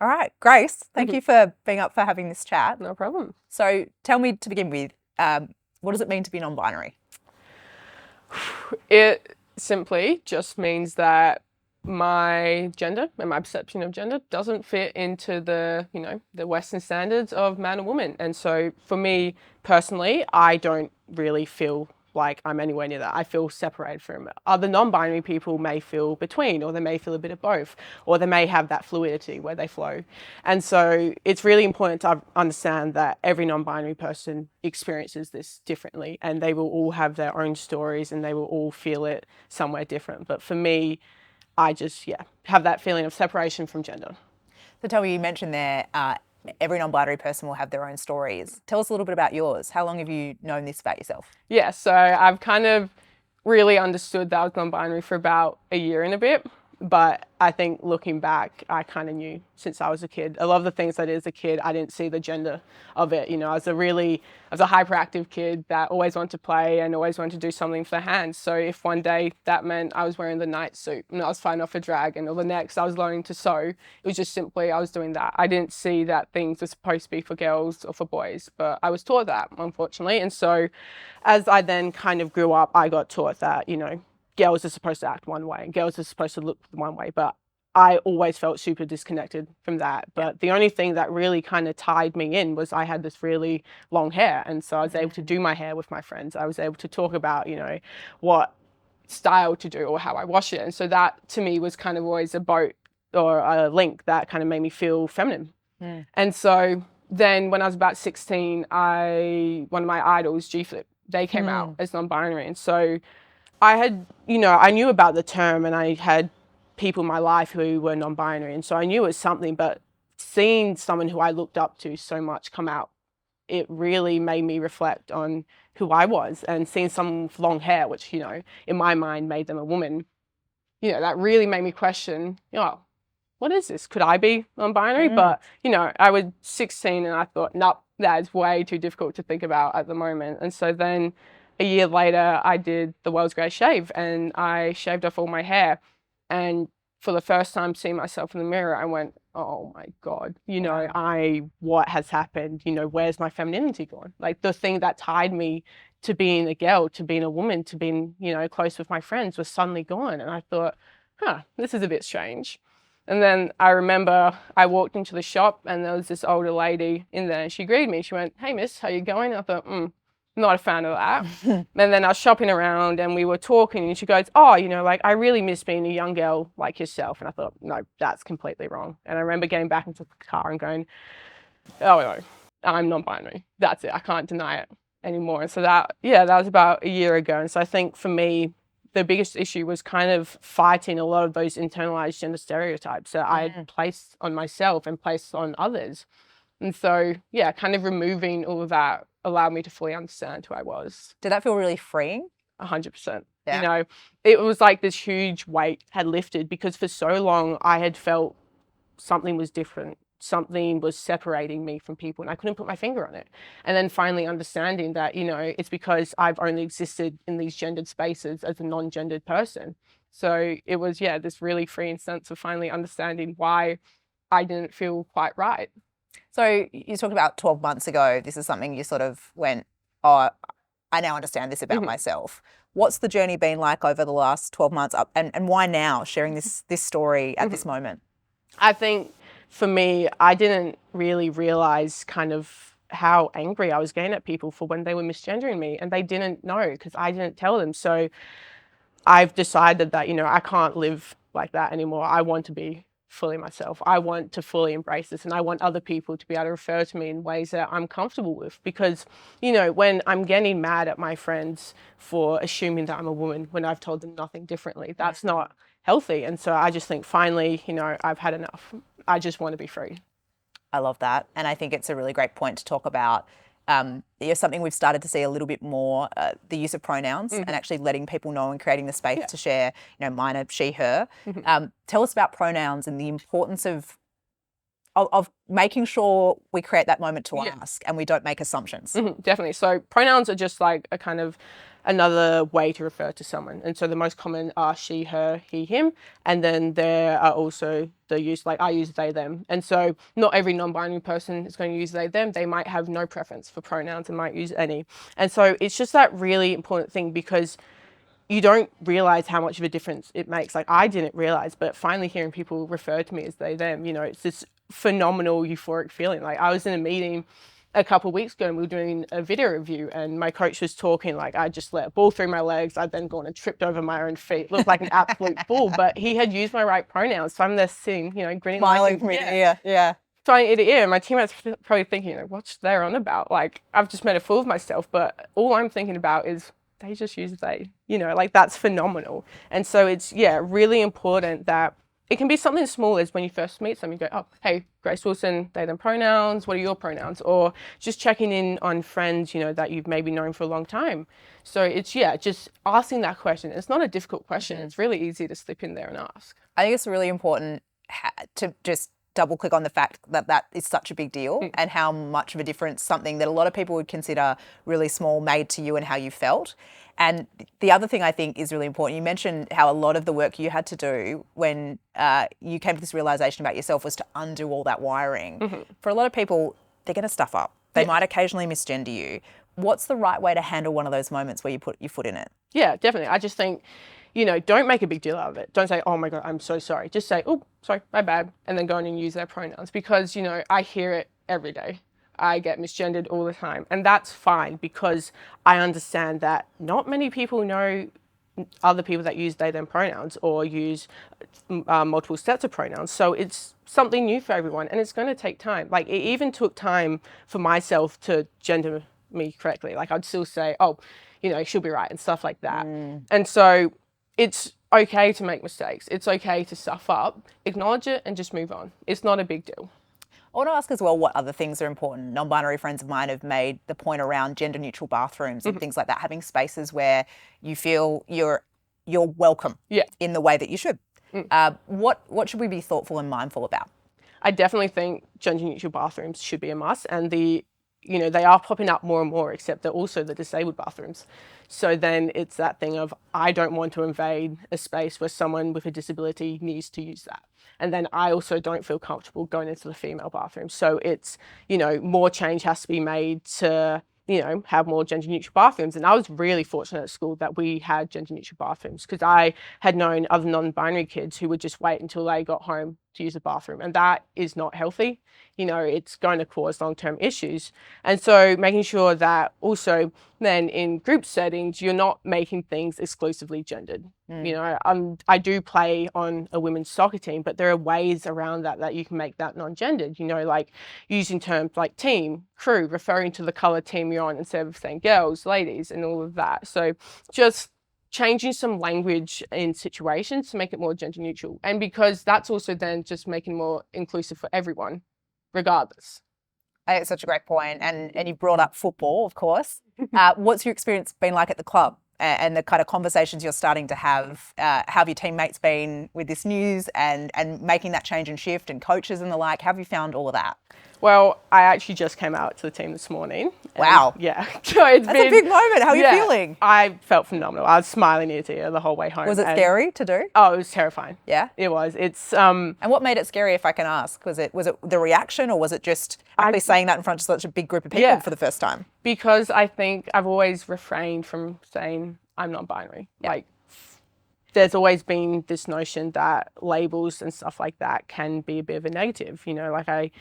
All right, Grace, thank you for being up for having this chat. No problem. So tell me to begin with, what does it mean to be non-binary? It simply just means that my gender and my perception of gender doesn't fit into the Western standards of man and woman. And so for me personally, I don't really feel like I'm anywhere near that. I feel separated from it. Other non-binary people may feel between, or they may feel a bit of both, or they may have that fluidity where they flow. And so it's really important to understand that every non-binary person experiences this differently, and they will all have their own stories and they will all feel it somewhere different. But for me, I just, have that feeling of separation from gender. So tell me, you mentioned there, every non-binary person will have their own stories. Tell us a little bit about yours. How long have you known this about yourself? Yeah, so I've kind of really understood that I was non-binary for about a year and a bit. But I think looking back, I kind of knew since I was a kid. A lot of the things I did as a kid, I didn't see the gender of it. I was a hyperactive kid that always wanted to play and always wanted to do something for the hands. So if one day that meant I was wearing the night suit and I was fighting off a dragon, or the next I was learning to sew, it was just simply I was doing that. I didn't see that things were supposed to be for girls or for boys, but I was taught that, unfortunately. And so as I then kind of grew up, I got taught that, girls are supposed to act one way and girls are supposed to look one way, but I always felt super disconnected from that. But the only thing that really kind of tied me in was I had this really long hair, and so I was able to do my hair with my friends. I was able to talk about what style to do or how I wash it, and so that to me was kind of always a boat or a link that kind of made me feel feminine. And so then when I was about 16, one of my idols, G-Flip, they came out as non-binary, and so I had, I knew about the term, and I had people in my life who were non-binary, and so I knew it was something, but seeing someone who I looked up to so much come out, it really made me reflect on who I was, and seeing someone with long hair, which, in my mind made them a woman, that really made me question, what is this? Could I be non-binary? But, I was 16 and I thought, nope, that is way too difficult to think about at the moment. And so then a year later, I did the world's greatest shave, and I shaved off all my hair. And for the first time seeing myself in the mirror, I went, oh my God, what has happened? Where's my femininity gone? Like the thing that tied me to being a girl, to being a woman, to being, close with my friends was suddenly gone. And I thought, this is a bit strange. And then I remember I walked into the shop and there was this older lady in there, and she greeted me. She went, "Hey miss, how you going?" I thought, not a fan of that. And then I was shopping around and we were talking, and she goes, "Oh, I really miss being a young girl like yourself." And I thought, no, that's completely wrong. And I remember getting back into the car and going, oh no, I'm non-binary. That's it. I can't deny it anymore. And so that was about a year ago. And so I think for me, the biggest issue was kind of fighting a lot of those internalized gender stereotypes that I had placed on myself and placed on others. And so, kind of removing all of that allowed me to fully understand who I was. Did that feel really freeing? 100%. Yeah. It was like this huge weight had lifted, because for so long I had felt something was different. Something was separating me from people, and I couldn't put my finger on it. And then finally understanding that, it's because I've only existed in these gendered spaces as a non-gendered person. So it was, this really freeing sense of finally understanding why I didn't feel quite right. So you talked about 12 months ago, this is something you sort of went, oh, I now understand this about myself. What's the journey been like over the last 12 months, and why now sharing this story at this moment? I think for me, I didn't really realize kind of how angry I was getting at people for when they were misgendering me, and they didn't know because I didn't tell them. So I've decided that, I can't live like that anymore. I want to be fully myself. I want to fully embrace this, and I want other people to be able to refer to me in ways that I'm comfortable with, because, when I'm getting mad at my friends for assuming that I'm a woman when I've told them nothing differently, that's not healthy. And so I just think finally, I've had enough. I just want to be free. I love that. And I think it's a really great point to talk about. Something we've started to see a little bit more, the use of pronouns and actually letting people know and creating the space to share, mine are she, her. Tell us about pronouns and the importance of making sure we create that moment to ask and we don't make assumptions. Definitely. So pronouns are just like a kind of another way to refer to someone. And so the most common are she, her, he, him. And then there are also the use, like I use they, them. And so not every non-binary person is going to use they, them. They might have no preference for pronouns and might use any. And so it's just that really important thing, because you don't realize how much of a difference it makes. Like I didn't realize, but finally hearing people refer to me as they, them, you know, it's this phenomenal euphoric feeling. Like I was in a meeting a couple of weeks ago and we were doing a video review and my coach was talking like I just let a ball through my legs. I'd then gone and tripped over my own feet, looked like an absolute fool, but he had used my right pronouns. So I'm there sitting, you know, grinning, smiling from ear to ear. Yeah. Trying ear to ear. My teammates probably thinking, you know, what's they're on about? Like I've just made a fool of myself, but all I'm thinking about is they just use they, you know, like that's phenomenal. And so it's, yeah, really important that it can be something as small as when you first meet someone, you go, oh, hey, Grace Wilson, they, them pronouns, what are your pronouns? Or just checking in on friends, you know, that you've maybe known for a long time. So it's, yeah, just asking that question. It's not a difficult question. It's really easy to slip in there and ask. I think it's really important to just double click on the fact that that is such a big deal and how much of a difference something that a lot of people would consider really small made to you and how you felt. And the other thing I think is really important, you mentioned how a lot of the work you had to do when you came to this realization about yourself was to undo all that wiring. For a lot of people, they're going to stuff up. They might occasionally misgender you. What's the right way to handle one of those moments where you put your foot in it? Yeah, definitely. I just think, you know, don't make a big deal out of it. Don't say, oh my God, I'm so sorry. Just say, oh, sorry, my bad. And then go in and use their pronouns, because, you know, I hear it every day. I get misgendered all the time. And that's fine, because I understand that not many people know other people that use they, them pronouns or use multiple sets of pronouns. So it's something new for everyone and it's going to take time. Like it even took time for myself to gender me correctly. Like I'd still say, oh, you know, she'll be right and stuff like that. And so it's okay to make mistakes. It's okay to stuff up, acknowledge it and just move on. It's not a big deal. I want to ask as well what other things are important. Non-binary friends of mine have made the point around gender-neutral bathrooms and things like that, having spaces where you feel you're welcome in the way that you should. What should we be thoughtful and mindful about? I definitely think gender-neutral bathrooms should be a must, and they are popping up more and more, except they're also the disabled bathrooms. So then it's that thing of, I don't want to invade a space where someone with a disability needs to use that. And then I also don't feel comfortable going into the female bathroom. So it's, you know, more change has to be made to, you know, have more gender neutral bathrooms. And I was really fortunate at school that we had gender neutral bathrooms, because I had known other non-binary kids who would just wait until they got home to use the bathroom. And that is not healthy. You know, it's going to cause long-term issues. And so making sure that also then in group settings, you're not making things exclusively gendered. You know, I do play on a women's soccer team, but there are ways around that you can make that non-gendered, you know, like using terms like team, crew, referring to the color team you're on instead of saying girls, ladies, and all of that. So just changing some language in situations to make it more gender neutral. And because that's also then just making more inclusive for everyone, regardless. I think it's such a great point. And you brought up football, of course. What's your experience been like at the club and the kind of conversations you're starting to have? How have your teammates been with this news and making that change and shift, and coaches and the like? How have you found all of that? Well, I actually just came out to the team this morning. Wow. Yeah. So it's That's a big moment. How are you feeling? I felt phenomenal. I was smiling ear to ear the whole way home. Was it scary to do? Oh, it was terrifying. Yeah? It was. It's And what made it scary, if I can ask? Was it the reaction, or was it just actually saying that in front of such a big group of people for the first time? Because I think I've always refrained from saying I'm non-binary. Like, there's always been this notion that labels and stuff like that can be a bit of a negative. You know, like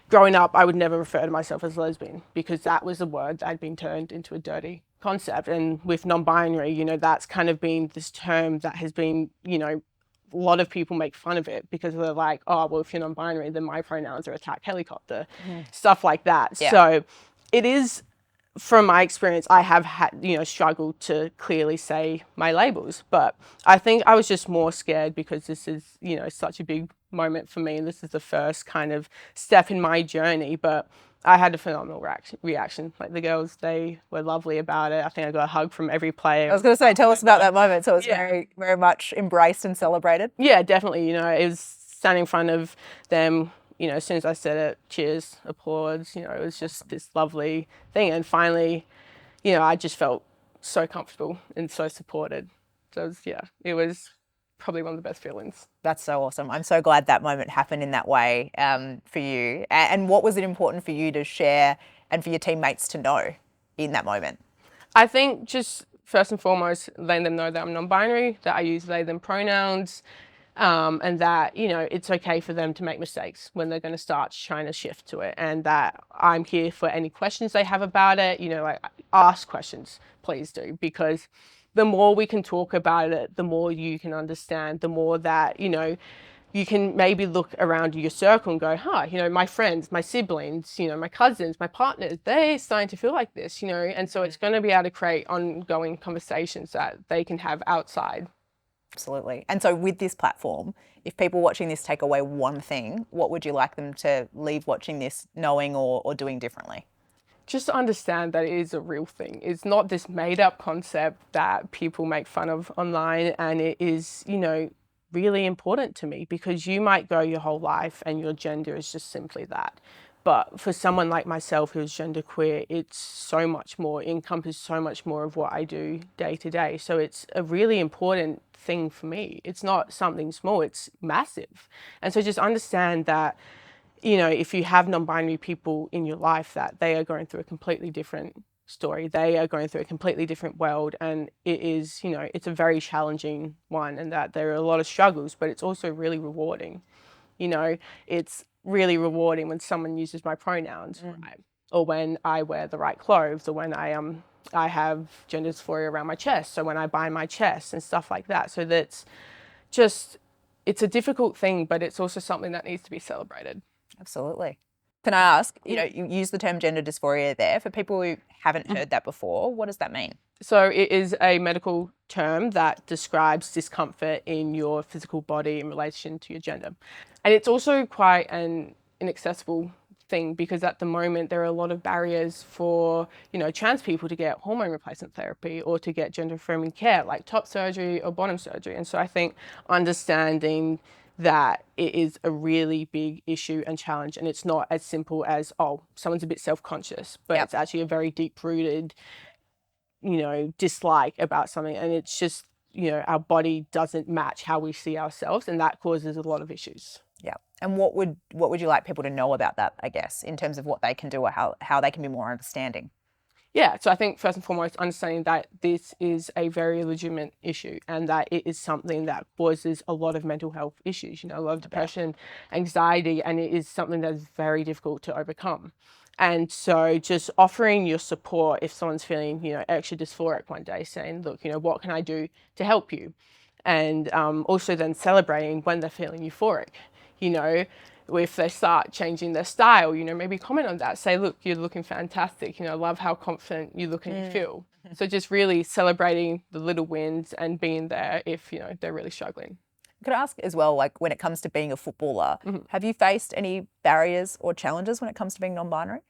growing up, I would never refer to myself as lesbian, because that was a word that had been turned into a dirty concept. And with non-binary, you know, that's kind of been this term that has been, you know, a lot of people make fun of it because they're like, oh, well, if you're non-binary, then my pronouns are attack helicopter, stuff like that. Yeah. So it is, from my experience, I have had, you know, struggled to clearly say my labels, but I think I was just more scared because this is, you know, such a big moment for me, and this is the first kind of step in my journey. But I had a phenomenal reaction. Like the girls, they were lovely about it. I think I got a hug from every player. I was going to say, tell us about that moment. So it was very, very much embraced and celebrated. Yeah, definitely. You know, it was standing in front of them. You know, as soon as I said it, cheers, applause, you know, it was just this lovely thing. And finally, you know, I just felt so comfortable and so supported. So it was probably one of the best feelings. That's so awesome. I'm so glad that moment happened in that way for you. And what was it important for you to share and for your teammates to know in that moment? I think just first and foremost, letting them know that I'm non-binary, that I use they, them pronouns, and that, it's okay for them to make mistakes when they're going to start trying to shift to it, and that I'm here for any questions they have about it. Like, ask questions, please do, because the more we can talk about it, the more you can understand, the more that, you can maybe look around your circle and go, my friends, my siblings, my cousins, my partners, they're starting to feel like this, and so it's going to be able to create ongoing conversations that they can have outside. Absolutely. And so with this platform, if people watching this take away one thing, what would you like them to leave watching this knowing or doing differently? Just to understand that it is a real thing. It's not this made up concept that people make fun of online, and it is, really important to me, because you might go your whole life and your gender is just simply that. But for someone like myself who's genderqueer, it's so much more, encompasses so much more of what I do day to day. So it's a really important thing for me. It's not something small, it's massive. And so just understand that, if you have non-binary people in your life, that they are going through a completely different story. They are going through a completely different world, and it is, it's a very challenging one, and that there are a lot of struggles, but it's also really rewarding. It's really rewarding when someone uses my pronouns, right? Or when I wear the right clothes, or when I have gender dysphoria around my chest, so when I bind my chest and stuff like that. So that's just, it's a difficult thing, but it's also something that needs to be celebrated. Absolutely. Can I ask, you use the term gender dysphoria there. For people who haven't heard that before, what does that mean? So it is a medical term that describes discomfort in your physical body in relation to your gender. And it's also quite an inaccessible thing, because at the moment there are a lot of barriers for, trans people to get hormone replacement therapy or to get gender affirming care, like top surgery or bottom surgery. And so I think understanding that it is a really big issue and challenge, and it's not as simple as, someone's a bit self-conscious, but it's actually a very deep-rooted, dislike about something, and it's just, our body doesn't match how we see ourselves, and that causes a lot of issues. Yeah. And what would you like people to know about that, I guess, in terms of what they can do or how they can be more understanding? Yeah, so I think first and foremost, understanding that this is a very legitimate issue, and that it is something that causes a lot of mental health issues, a lot of depression, anxiety, and it is something that is very difficult to overcome. And so just offering your support if someone's feeling, extra dysphoric one day, saying, look, what can I do to help you? And also then celebrating when they're feeling euphoric, if they start changing their style, maybe comment on that. Say, look, you're looking fantastic. Love how confident you look and you feel. So just really celebrating the little wins and being there if, they're really struggling. Could I ask as well, like when it comes to being a footballer, have you faced any barriers or challenges when it comes to being non-binary?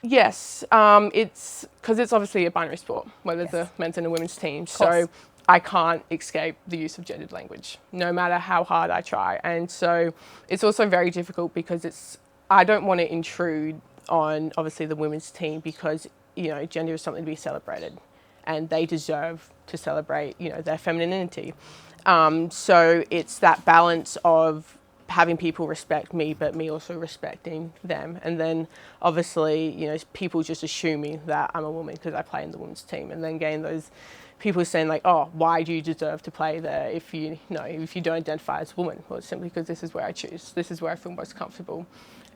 Yes, it's because it's obviously a binary sport where there's a men's and a women's team. So I can't escape the use of gendered language, no matter how hard I try. And so it's also very difficult because I don't want to intrude on obviously the women's team, because, gender is something to be celebrated, and they deserve to celebrate, their femininity. So it's that balance of having people respect me, but me also respecting them. And then obviously, people just assuming that I'm a woman because I play in the women's team, and then getting those people saying like, why do you deserve to play there if you don't identify as a woman? Well, it's simply because this is where I choose. This is where I feel most comfortable.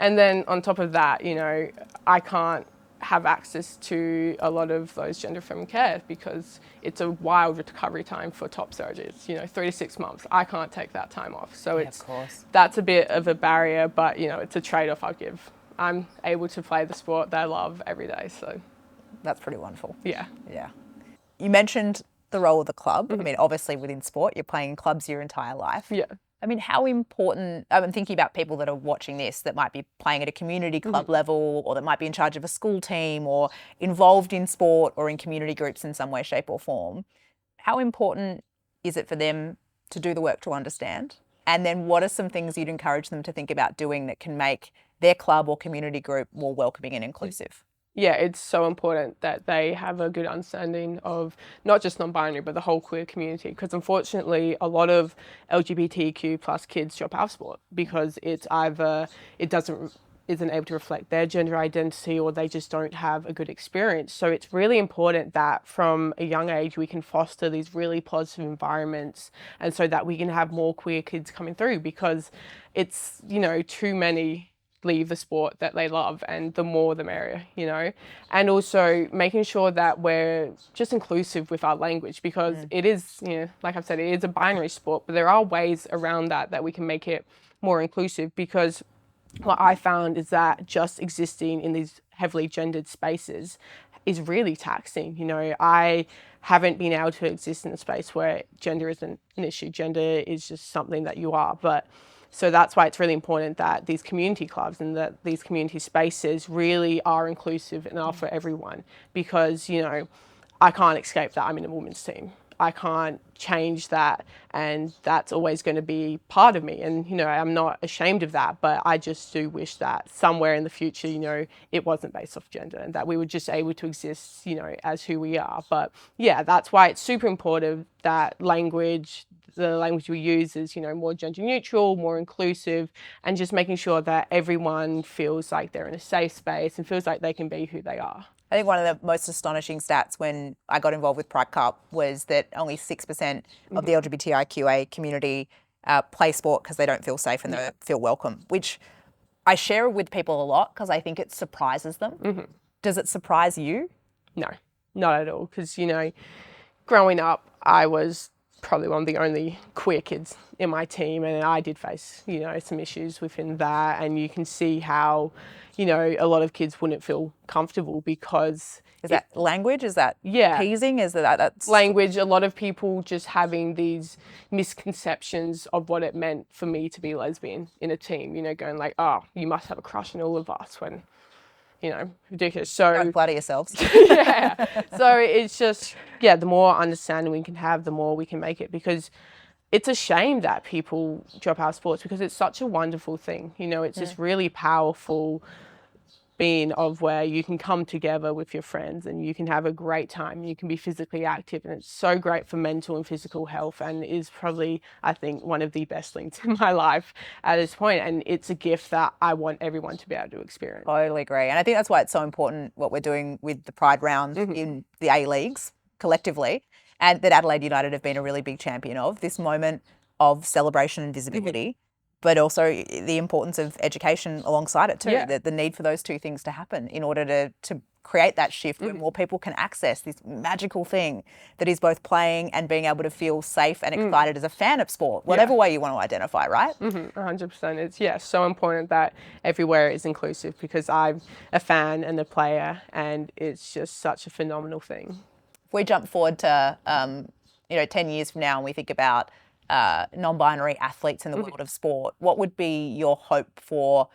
And then on top of that, I can't have access to a lot of those gender affirming care because it's a wild recovery time for top surgeries, 3 to 6 months. I can't take that time off. So that's a bit of a barrier, but it's a trade-off I give. I'm able to play the sport that I love every day. So that's pretty wonderful. Yeah. Yeah. You mentioned the role of the club. I mean, obviously within sport, you're playing clubs your entire life. Yeah. I mean, how important, I'm thinking about people that are watching this that might be playing at a community club level, or that might be in charge of a school team, or involved in sport or in community groups in some way, shape or form. How important is it for them to do the work to understand? And then what are some things you'd encourage them to think about doing that can make their club or community group more welcoming and inclusive? Yeah, it's so important that they have a good understanding of not just non-binary, but the whole queer community. Because unfortunately, a lot of LGBTQ plus kids drop out of sport because it's either it doesn't isn't able to reflect their gender identity, or they just don't have a good experience. So it's really important that from a young age we can foster these really positive environments, and so that we can have more queer kids coming through, because it's, too many leave the sport that they love, and the more the merrier, and also making sure that we're just inclusive with our language, because it is, like I've said, it is a binary sport, but there are ways around that we can make it more inclusive. Because what I found is that just existing in these heavily gendered spaces is really taxing. I haven't been able to exist in a space where gender isn't an issue. Gender is just something that you are. But so that's why it's really important that these community clubs and that these community spaces really are inclusive and are for everyone. Because, I can't escape that I'm in a women's team. I can't change that, and that's always going to be part of me. And, I'm not ashamed of that, but I just do wish that somewhere in the future, it wasn't based off gender, and that we were just able to exist, as who we are. But yeah, that's why it's super important that the language we use is, more gender neutral, more inclusive, and just making sure that everyone feels like they're in a safe space and feels like they can be who they are. I think one of the most astonishing stats when I got involved with Pride Cup was that only 6% of the LGBTIQA community play sport because they don't feel safe and they don't feel welcome, which I share with people a lot because I think it surprises them. Does it surprise you? No, not at all. Because, growing up, I was probably one of the only queer kids in my team, and I did face, some issues within that. And you can see how, a lot of kids wouldn't feel comfortable because... Is that language? Is that teasing? Is that's language? A lot of people just having these misconceptions of what it meant for me to be lesbian in a team, going like, oh, you must have a crush on all of us, when, ridiculous. So don't flatter yourselves. Yeah. So it's just, the more understanding we can have, the more we can make it, because it's a shame that people drop out of sports, because it's such a wonderful thing. It's this really powerful being of where you can come together with your friends and you can have a great time. You can be physically active, and it's so great for mental and physical health, and is probably, I think, one of the best things in my life at this point. And it's a gift that I want everyone to be able to experience. Totally agree. And I think that's why it's so important what we're doing with the Pride round in the A-Leagues collectively, and that Adelaide United have been a really big champion of, this moment of celebration and visibility. But also the importance of education alongside it too, the need for those two things to happen in order to create that shift where more people can access this magical thing that is both playing and being able to feel safe and excited as a fan of sport, whatever way you want to identify, right? 100%. It's so important that everywhere is inclusive, because I'm a fan and a player, and it's just such a phenomenal thing. If we jump forward to 10 years from now and we think about non-binary athletes in the world of sport, what would be your hope for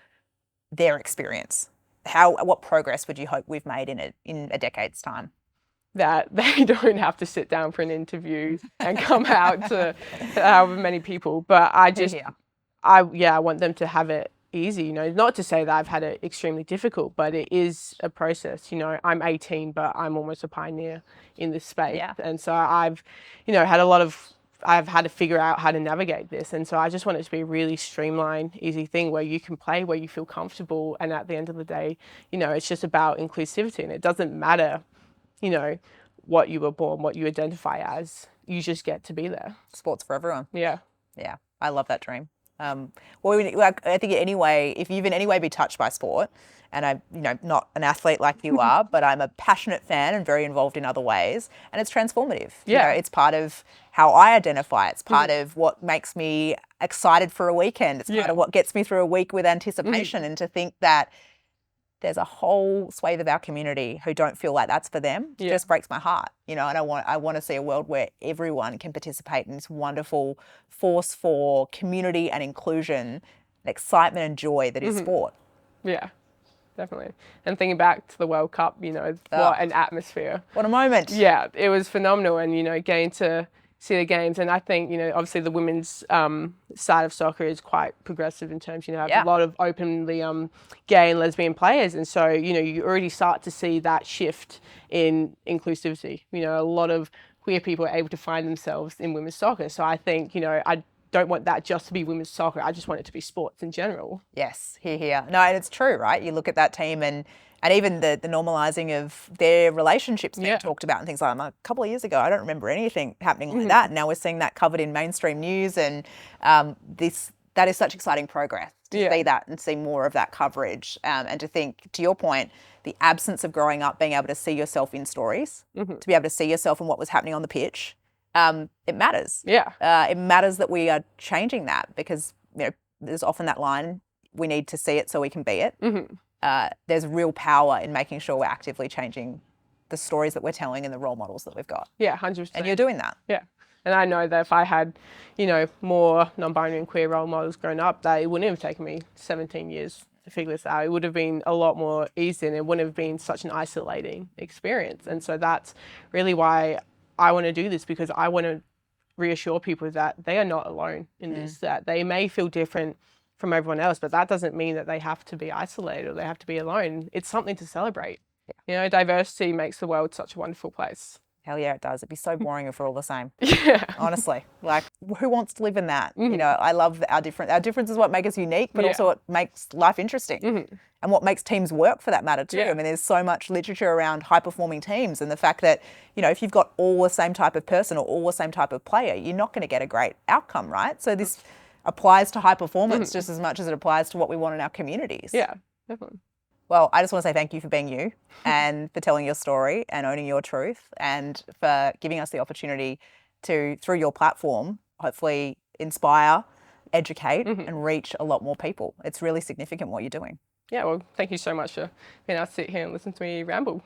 their experience? What progress would you hope we've made in a decade's time? That they don't have to sit down for an interview and come out to however many people. But I want them to have it easy. Not to say that I've had it extremely difficult, but it is a process. I'm 18, but I'm almost a pioneer in this space, and so I've had to figure out how to navigate this. And so I just want it to be a really streamlined, easy thing where you can play, where you feel comfortable. And at the end of the day, it's just about inclusivity. And it doesn't matter, what you were born, what you identify as. You just get to be there. Sports for everyone. Yeah. Yeah. I love that dream. I think anyway, if you've in any way be touched by sport, and I'm, not an athlete like you are, but I'm a passionate fan and very involved in other ways, and it's transformative. It's part of how I identify. It's part of what makes me excited for a weekend. It's part of what gets me through a week with anticipation. And to think that there's a whole swathe of our community who don't feel like that's for them just breaks my heart. And I want to see a world where everyone can participate in this wonderful force for community and inclusion, excitement and joy that is sport. Yeah, definitely. And thinking back to the World Cup, what an atmosphere. What a moment. Yeah, it was phenomenal. And, getting to see the games. And I think, you know, obviously the women's side of soccer is quite progressive in terms, you know, have a lot of openly gay and lesbian players. And so, you know, you already start to see that shift in inclusivity. You know, a lot of queer people are able to find themselves in women's soccer. So I think, you know, I don't want that just to be women's soccer. I just want it to be sports in general. Yes, here. No, and it's true, right? You look at that team and even the normalising of their relationships being talked about and things like that. A couple of years ago, I don't remember anything happening like that. Now we're seeing that covered in mainstream news, and that is such exciting progress to see that and see more of that coverage, and to think, to your point, the absence of growing up, being able to see yourself in stories, to be able to see yourself in what was happening on the pitch. It matters. It matters that we are changing that, because, you know, there's often that line, we need to see it so we can be it. There's real power in making sure we're actively changing the stories that we're telling and the role models that we've got. Yeah, 100%. And you're doing that. Yeah. And I know that if I had, you know, more non-binary and queer role models growing up, that it wouldn't have taken me 17 years to figure this out. It would have been a lot more easy, and it wouldn't have been such an isolating experience. And so that's really why I want to do this, because I want to reassure people that they are not alone in this, that they may feel different from everyone else, but that doesn't mean that they have to be isolated or they have to be alone. It's something to celebrate. You know, diversity makes the world such a wonderful place. Hell yeah, it does. It'd be so boring if we're all the same. Yeah. Honestly, like, who wants to live in that? You know, I love our difference. Our difference is what makes us unique, but also what makes life interesting, and what makes teams work, for that matter too. I mean, there's so much literature around high-performing teams, and the fact that, you know, if you've got all the same type of person or all the same type of player, you're not going to get a great outcome, right? So this applies to high performance just as much as it applies to what we want in our communities. Yeah, definitely. Well, I just want to say thank you for being you, and for telling your story and owning your truth, and for giving us the opportunity to, through your platform, hopefully inspire, educate, and reach a lot more people. It's really significant what you're doing. Yeah, well, thank you so much for being able to sit here and listen to me ramble.